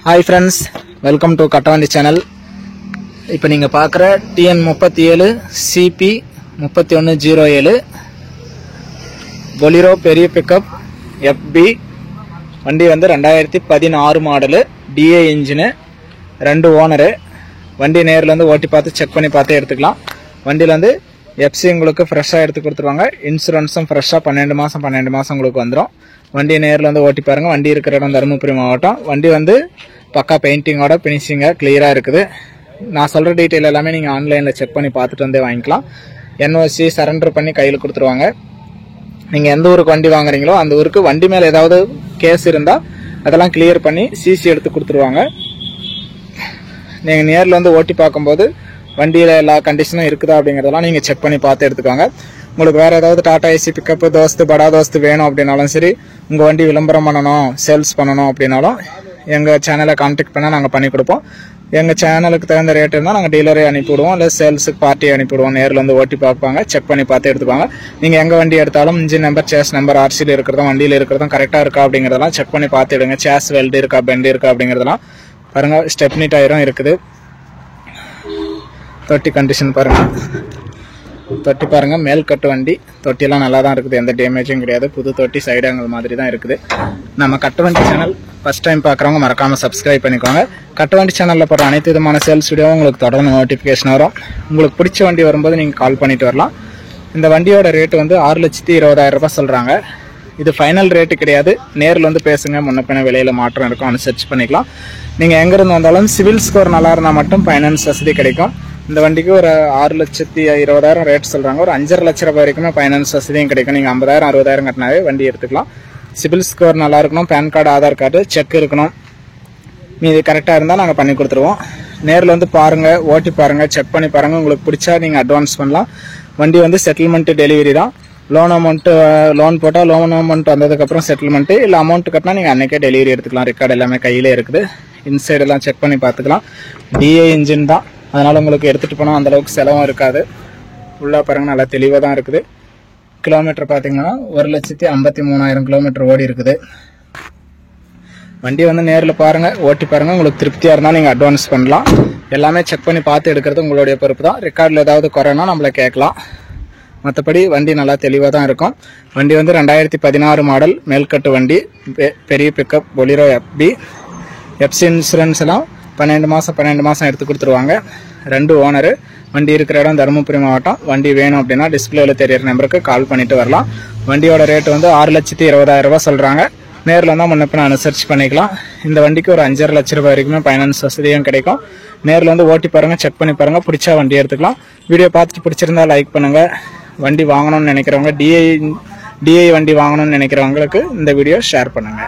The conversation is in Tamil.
Hi friends, welcome to Kattavandi channel. இப்போ நீங்க பார்க்குற TN37 CP 3107 Bolero பெரிய பிக்கப் FB வண்டி வந்து 2016 மாடல் DA இன்ஜின் ரெண்டு ஓனர் வண்டி நேர்ல இருந்து ஓட்டி பார்த்து செக் பண்ணி பார்த்து எடுத்துக்கலாம் வண்டில வந்து FC உங்களுக்கு ஃப்ரெஷா எடுத்து கொடுத்துருவாங்க இன்சூரன்ஸும் ஃப்ரெஷா 12 மாசம் உங்களுக்கு வந்துரும் வண்டி நேர்ல வந்து ஓட்டி பாருங்க வண்டி இருக்கிற இடம் தருமபுரி மாவட்டம் வண்டி வந்து பக்கா பெயிண்டிங்கோட ஃபினிஷிங்கா கிளியரா இருக்குது நான் சொல்ற டீடைல் எல்லாமே நீங்க ஆன்லைன்ல செக் பண்ணி பார்த்துட்டு வந்து வாங்கிக்கலாம் NOC சரண்டர் பண்ணி கையில கொடுத்துருவாங்க நீங்க எந்த ஊருக்கு வண்டி வாங்குறீங்களோ அந்த ஊருக்கு வண்டி மேல ஏதாவது கேஸ் இருந்தா அதெல்லாம் கிளியர் பண்ணி CC எடுத்து கொடுத்துருவாங்க நீங்க நேர்ல வந்து ஓட்டி பார்க்கும்போது வண்டியில எல்லா கண்டிஷனும் இருக்குதா அப்படிங்கறதெல்லாம் நீங்க செக் பண்ணி பார்த்து எடுத்துக்கோங்க உங்களுக்கு வேற ஏதாவது டாடா ஏசி பிக்கப் தோஸ்து படா தோஸ்து வேணும் அப்படினாலும் சரி உங்க வண்டி விளம்பரம் பண்ணனும் சேல்ஸ் பண்ணனும் அப்படினாலும் எங்க சேனலை கான்டாக்ட் பண்ணா நாங்க பண்ணி கொடுப்போம் எங்க சேனலுக்கு தகுந்த ரேட் இருந்தா நாங்க டீலரை அனுப்பி விடுவோம் இல்ல சேல்ஸ்க்கு பார்ட்டி அனுப்பி விடுவோம் நேர்ல வந்து ஓட்டி பார்ப்பாங்க செக் பண்ணி பார்த்து எடுத்துப்பாங்க நீங்க எங்க வண்டி எடுத்தாலும் engine number chassis number RC ல இருக்குறதும் வண்டியில இருக்குறதும் கரெக்ட்டா இருக்கா அப்படிங்கறதெல்லாம் செக் பண்ணி பார்த்து எடுங்க சேஸ் வெல்ட் இருக்கா பெண்ட் இருக்கா அப்படிங்கறதெல்லாம் பாருங்க ஸ்டெப்னி டயரும் இருக்குது தொட்டி கண்டிஷன் பாருங்க தொட்டி பாருங்க மேல் கட்டு வண்டி தொட்டி எல்லாம் நல்லா தான் இருக்குது எந்த டேமேஜும் கிடையாது புது தொட்டி சைடு ஆங்கிள் மாதிரி தான் இருக்குது நம்ம கட்டவண்டி சேனல் ஃபர்ஸ்ட் டைம் பார்க்குறவங்க மறக்காம சப்ஸ்கிரைப் பண்ணிக்கோங்க கட்டவண்டி சேனல்ல போற அனைத்து விதமான சேல்ஸ் வீடியோவும் உங்களுக்கு தொடர்ந்து நோட்டிஃபிகேஷன் வரும் உங்களுக்கு பிடிச்ச வண்டி வரும்போது நீங்க கால் பண்ணிட்டு வரலாம் இந்த வண்டியோட ரேட் வந்து 6,20,000 ரூபாய் சொல்றாங்க இது ஃபைனல் ரேட் கிடையாது நேர்ல வந்து பேசுங்க முன்னப்பின விலையில மாற்றம் இருக்கும் அனுசரிச்சு பண்ணிக்கலாம் நீங்க எங்க இருந்து வந்தாலும் சிவில் ஸ்கோர் நல்லா இருந்தா மட்டும் ஃபைனான்ஸ் வசதி கிடைக்கும் இந்த வண்டிக்கு ஒரு 6,20,000 ரேட் சொல்றாங்க ஒரு 5.5 லட்சம் ரூபாய் வரைக்கும் ஃபைனான்ஸ் வசதியும் கிடைக்கும் நீங்க 50,000 60,000 கட்டினாவே வண்டி எடுத்துக்கலாம் சிவில் ஸ்கோர் நல்லா இருக்கணும் PAN card Aadhaar card check இருக்கணும் மீது கரெக்டா இருந்தா நாங்க பண்ணி கொடுத்துருவோம் நேர்ல வந்து பாருங்க ஓட்டி பாருங்க செக் பண்ணி பாருங்க உங்களுக்கு பிடிச்சா நீங்க அட்வான்ஸ் பண்ணலாம் வண்டி வந்து செட்டில்மெண்ட் டெலிவரி தான் லோன் அமௌண்ட் லோன் போட்டா லோன் அமௌண்ட் வந்ததுக்கு அப்புறம் செட்டில்மெண்ட் இல்ல அமௌண்ட் கட்டினா நீங்க அன்னைக்கே டெலிவரி எடுத்துக்கலாம் ரெக்கார்டு எல்லாமே கையிலே இருக்குது இன்சைட் எல்லாம் செக் பண்ணி பார்த்துக்கலாம் DA இன்ஜின் தான் அதனால உங்களுக்கு எடுத்துட்டு போனா அந்த அளவுக்கு செலவும் இருக்காது உள்ள பாருங்க நல்லா தெளிவா தான் இருக்குது கிலோமீட்டர் பாத்தீங்கன்னா 1,53,000 கிலோமீட்டர் ஓடி இருக்குது வண்டி வந்து நேர்ல பாருங்க ஓட்டி பாருங்க உங்களுக்கு திருப்தியா இருந்தா நீங்க அட்வான்ஸ் பண்ணலாம் எல்லாமே செக் பண்ணி பார்த்து எடுக்கிறது உங்களுடைய பொறுப்பு தான் ரெக்கார்ட்ல ஏதாவது குறைனா நம்மள கேட்கலாம் மற்றபடி வண்டி நல்லா தெளிவா தான் இருக்கும் வண்டி வந்து 2016 மாடல் மேல்கட்டு வண்டி பெரிய pickup Bolero FB FC insurance எல்லாம் 12 மாசம் எடுத்து கொடுத்துருவாங்க ரெண்டு ஓனர் வண்டி இருக்கிற இடம் தருமபுரி மாவட்டம் வண்டி வேணும் அப்படின்னா டிஸ்பிளேல தெரியற நம்பருக்கு கால் பண்ணிட்டு வரலாம் வண்டியோட ரேட் வந்து 6,20,000 ரூபாய் சொல்றாங்க நேர்ல இருந்தா முன்னப்பின அனுசரிச்சு பண்ணிக்கலாம் இந்த வண்டிக்கு ஒரு 5.5 லட்சம் ரூபாய் வரைக்கும் ஃபைனான்ஸ் வசதியும் கிடைக்கும் நேர்ல வந்து ஓட்டி பாருங்க செக் பண்ணி பாருங்க பிடிச்சா வண்டி எடுத்துக்கலாம் வீடியோ பார்த்துட்டு பிடிச்சிருந்தா லைக் பண்ணுங்க வண்டி வாங்கணும்னு நினைக்கிறவங்க DI வண்டி வாங்கணும்னு நினைக்கிறவங்களுக்கு இந்த வீடியோ ஷேர் பண்ணுங்க